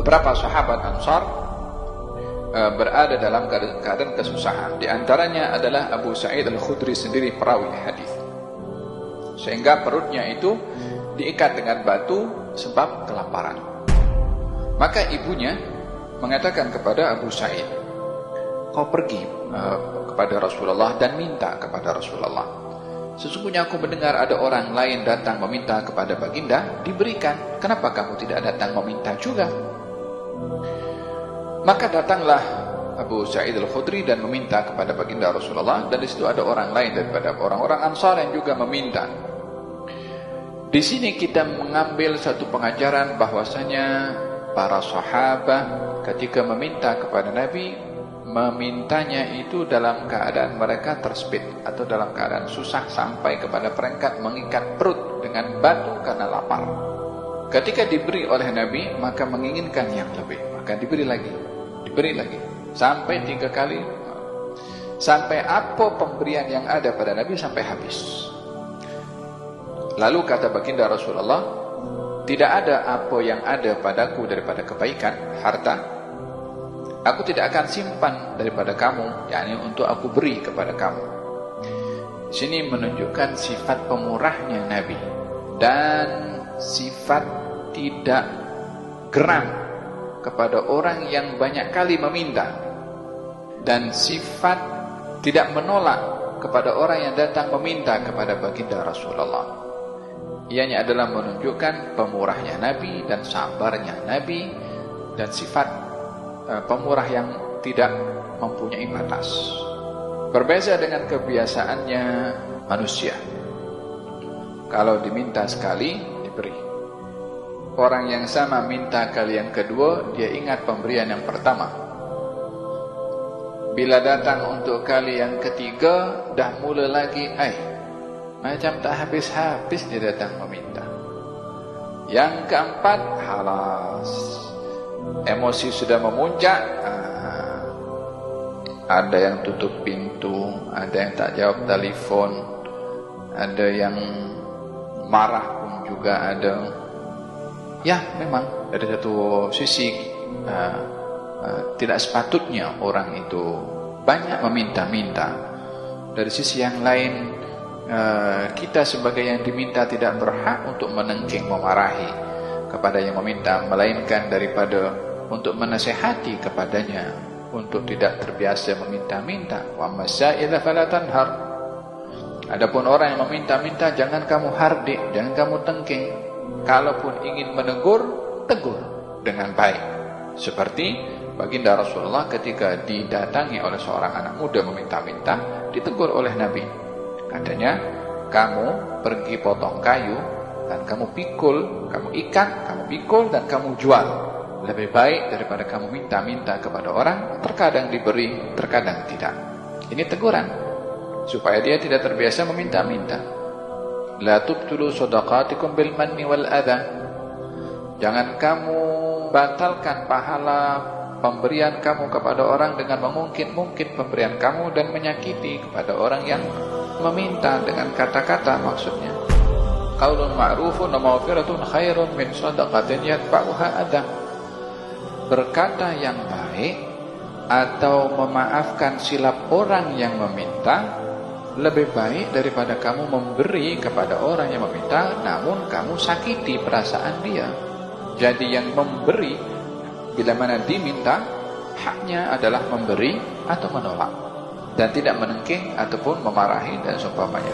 beberapa sahabat Ansar berada dalam keadaan kesusahan. Di antaranya adalah Abu Sa'id Al-Khudri sendiri, perawi hadis, sehingga perutnya itu diikat dengan batu sebab kelaparan. Maka ibunya mengatakan kepada Abu Sa'id, kau pergi kepada Rasulullah dan minta kepada Rasulullah. Sesungguhnya aku mendengar ada orang lain datang meminta kepada baginda, diberikan. Kenapa kamu tidak datang meminta juga? Maka datanglah Abu Sa'id Al-Khudri dan meminta kepada baginda Rasulullah, dan di situ ada orang lain daripada orang-orang Ansar yang juga meminta. Di sini kita mengambil satu pengajaran bahwasanya para sahabat ketika meminta kepada Nabi, memintanya itu dalam keadaan mereka terspit atau dalam keadaan susah, sampai kepada peringkat mengikat perut dengan batu karena lapar. Ketika diberi oleh Nabi, maka menginginkan yang lebih, maka diberi lagi, sampai 3 kali, sampai apa pemberian yang ada pada Nabi sampai habis. Lalu kata baginda Rasulullah, tidak ada apa yang ada padaku daripada kebaikan, harta, aku tidak akan simpan daripada kamu, yakni untuk aku beri kepada kamu. Sini menunjukkan sifat pemurahnya Nabi dan sifat tidak geram kepada orang yang banyak kali meminta, dan sifat tidak menolak kepada orang yang datang meminta kepada baginda Rasulullah. Ianya adalah menunjukkan pemurahnya Nabi dan sabarnya Nabi, dan sifat pemurah yang tidak mempunyai batas. Berbeza dengan kebiasaannya manusia. Kalau diminta sekali, diberi. Orang yang sama minta kali yang kedua, dia ingat pemberian yang pertama. Bila datang untuk kali yang ketiga, dah mula lagi, macam tak habis-habis dia datang meminta. Yang keempat, halas, emosi sudah memuncak. Ada yang tutup pintu, ada yang tak jawab telefon, ada yang marah pun juga ada. Ya, memang dari satu sisi tidak sepatutnya orang itu banyak meminta-minta. Dari sisi yang lain, kita sebagai yang diminta tidak berhak untuk menengking, memarahi kepada yang meminta, melainkan daripada untuk menasihati kepadanya untuk tidak terbiasa meminta-minta. Wa masaila fala tanhar. Adapun orang yang meminta-minta, jangan kamu hardik, jangan kamu tengking. Kalaupun ingin menegur, tegur dengan baik. Seperti baginda Rasulullah ketika didatangi oleh seorang anak muda meminta-minta, ditegur oleh Nabi. Katanya, kamu pergi potong kayu dan kamu pikul, kamu ikat, kamu pikul dan kamu jual. Lebih baik daripada kamu minta-minta kepada orang, terkadang diberi, terkadang tidak. Ini teguran supaya dia tidak terbiasa meminta-minta. La tubtulu shadaqatikum bil manni wal adha. Jangan kamu batalkan pahala pemberian kamu kepada orang dengan mengungkit-ungkit pemberian kamu dan menyakiti kepada orang yang meminta dengan kata-kata, maksudnya. Qaulun ma'rufun wa maghfiratun khairun min shadaqatin yatba'uha adha. Berkata yang baik atau memaafkan silap orang yang meminta lebih baik daripada kamu memberi kepada orang yang meminta namun kamu sakiti perasaan dia. Jadi yang memberi bila mana diminta, haknya adalah memberi atau menolak, dan tidak menengking ataupun memarahi dan seumpamanya.